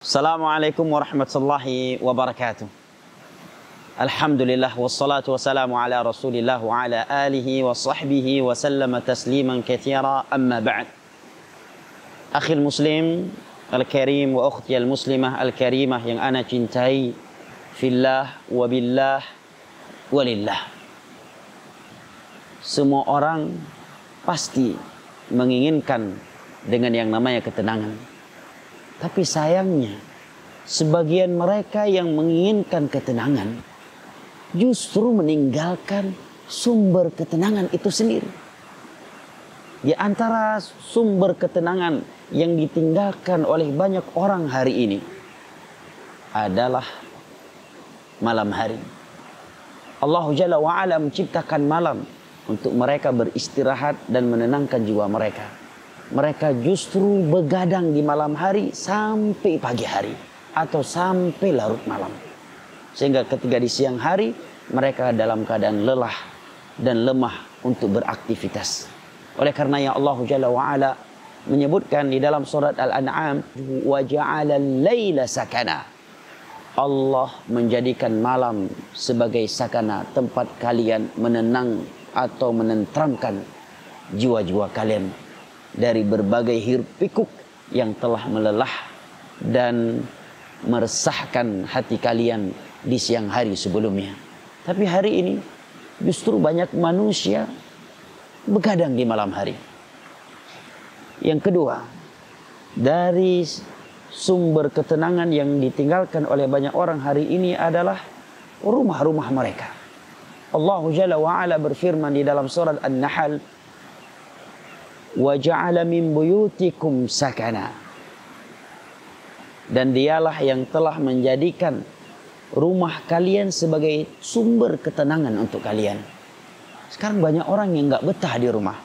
Assalamualaikum warahmatullahi wabarakatuh. Alhamdulillah wassalatu wassalamu ala Rasulillah wa ala alihi wa sahbihi wa sallama tasliman katsira, amma ba'd. Akhil muslim al-karim wa ukhti al-muslimah al-karimah yang ana cintai fillah wa billah walillah. Semua orang pasti menginginkan dengan yang namanya ketenangan. Tapi sayangnya, sebagian mereka yang menginginkan ketenangan justru meninggalkan sumber ketenangan itu sendiri. Di antara sumber ketenangan yang ditinggalkan oleh banyak orang hari ini adalah malam hari. Allah Jalla wa'ala menciptakan malam untuk mereka beristirahat dan menenangkan jiwa mereka. Mereka justru begadang di malam hari sampai pagi hari atau sampai larut malam. Sehingga ketika di siang hari mereka dalam keadaan lelah dan lemah untuk beraktivitas. Oleh karenanya Allah Jalla wa'ala menyebutkan di dalam surat Al-An'am, wa ja'ala al-laila sakana. Allah menjadikan malam sebagai sakana, tempat kalian menenang atau menenteramkan jiwa-jiwa kalian dari berbagai hiruk pikuk yang telah melelah dan meresahkan hati kalian di siang hari sebelumnya. Tapi hari ini justru banyak manusia begadang di malam hari. Yang kedua, dari sumber ketenangan yang ditinggalkan oleh banyak orang hari ini adalah rumah-rumah mereka. Allah Jalla wa'ala berfirman di dalam surat An-Nahl, wa ja'ala min buyutikum sakana. Dan dialah yang telah menjadikan rumah kalian sebagai sumber ketenangan untuk kalian. Sekarang banyak orang yang nggak betah di rumah.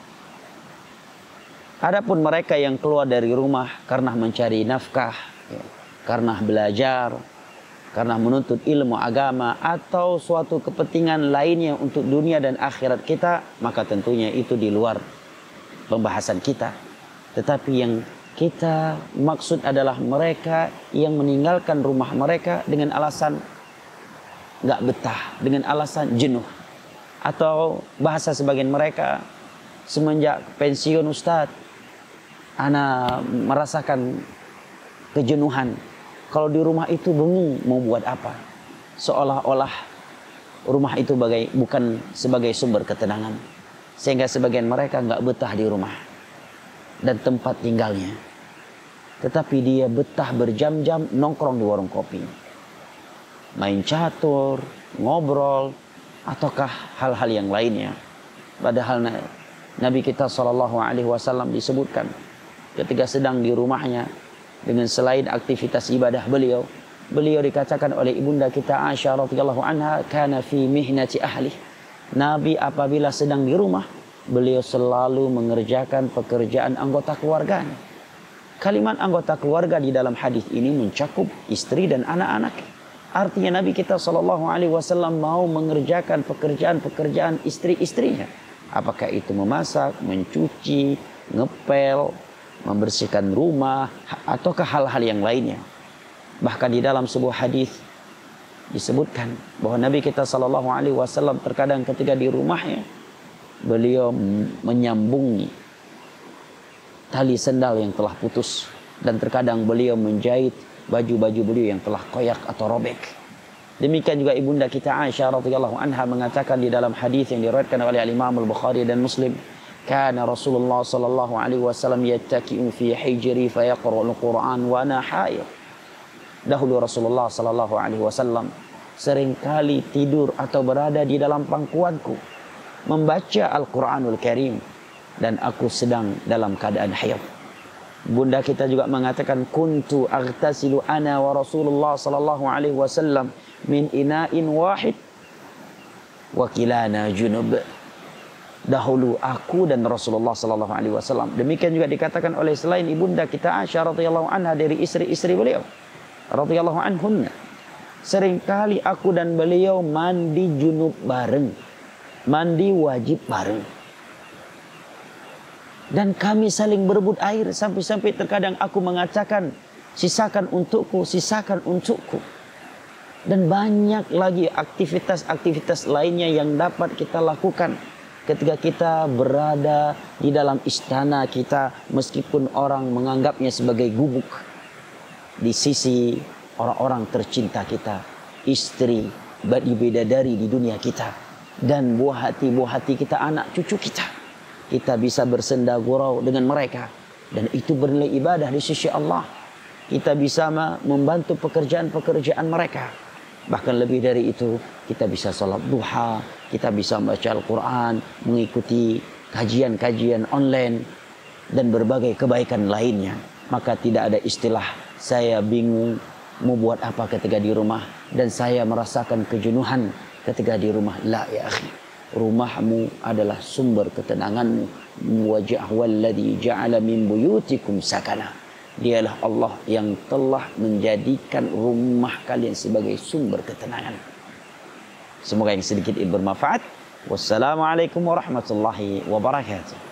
Adapun mereka yang keluar dari rumah karena mencari nafkah, karena belajar, karena menuntut ilmu agama atau suatu kepentingan lainnya untuk dunia dan akhirat kita, maka tentunya itu di luar pembahasan kita. Tetapi yang kita maksud adalah mereka yang meninggalkan rumah mereka dengan alasan nggak betah, dengan alasan jenuh. Atau bahasa sebagian mereka, semenjak pensiun Ustadz, ana merasakan kejenuhan. Kalau di rumah itu bingung mau buat apa. Seolah-olah rumah itu bukan sebagai sumber ketenangan. Sehingga sebagian mereka nggak betah di rumah dan tempat tinggalnya. Tetapi dia betah berjam-jam nongkrong di warung kopi. Main catur, ngobrol, ataukah hal-hal yang lainnya. Padahal Nabi kita SAW disebutkan ketika sedang di rumahnya dengan selain aktivitas ibadah beliau dikatakan oleh ibunda kita Aisyah radhiyallahu anha, kana fi mihnati ahli. Nabi apabila sedang di rumah, beliau selalu mengerjakan pekerjaan anggota keluarganya. Kalimat anggota keluarga di dalam hadis ini mencakup istri dan anak-anak. Artinya Nabi kita SAW mau mengerjakan pekerjaan-pekerjaan istri-istrinya. Apakah itu memasak, mencuci, ngepel, membersihkan rumah, ataukah hal-hal yang lainnya. Bahkan di dalam sebuah hadis disebutkan bahwa Nabi kita SAW terkadang ketika di rumahnya beliau menyambungi tali sendal yang telah putus, dan terkadang beliau menjahit baju-baju beliau yang telah koyak atau robek. Demikian juga ibunda kita Aisyah radhiyallahu anha mengatakan di dalam hadis yang diriwayatkan oleh Imam Al-Bukhari dan Muslim, kana Rasulullah sallallahu alaihi wasallam yattaki'u fi hijri fa yaqra'ul Qur'an wa ana haid. Dahulu Rasulullah sallallahu alaihi wasallam seringkali tidur atau berada di dalam pangkuanku membaca Al-Quranul Karim dan aku sedang dalam keadaan haid. Bunda kita juga mengatakan, kuntu aghtasilu ana wa Rasulullah sallallahu alaihi wasallam min ina'in wahid wa kilana junub. Dahulu aku dan Rasulullah sallallahu alaihi wasallam. Demikian juga dikatakan oleh selain ibunda kita Aisyah radhiyallahu anha dari istri-istri beliau radhiyallahu anhunna. Seringkali aku dan beliau mandi junub bareng, mandi wajib bareng. Dan kami saling berebut air sampai-sampai terkadang aku mengatakan, sisakan untukku, sisakan untukku. Dan banyak lagi aktivitas-aktivitas lainnya yang dapat kita lakukan ketika kita berada di dalam istana kita, meskipun orang menganggapnya sebagai gubuk. Di sisi orang-orang tercinta kita, istri, bidadari di dunia kita, dan buah hati kita, anak cucu kita. Kita bisa bersenda gurau dengan mereka, dan itu bernilai ibadah di sisi Allah. Kita bisa membantu pekerjaan-pekerjaan mereka. Bahkan lebih dari itu, kita bisa sholat duha, kita bisa membaca Al-Quran, mengikuti kajian-kajian online, dan berbagai kebaikan lainnya. Maka tidak ada istilah saya bingung mau buat apa ketika di rumah, dan saya merasakan kejenuhan ketika di rumah. La ya akhi, rumahmu adalah sumber ketenanganmu. Wajah walladhi ja'ala min buyutikum sakana. Dialah Allah yang telah menjadikan rumah kalian sebagai sumber ketenangan. Semoga yang sedikit ini bermanfaat. Wassalamualaikum warahmatullahi wabarakatuh.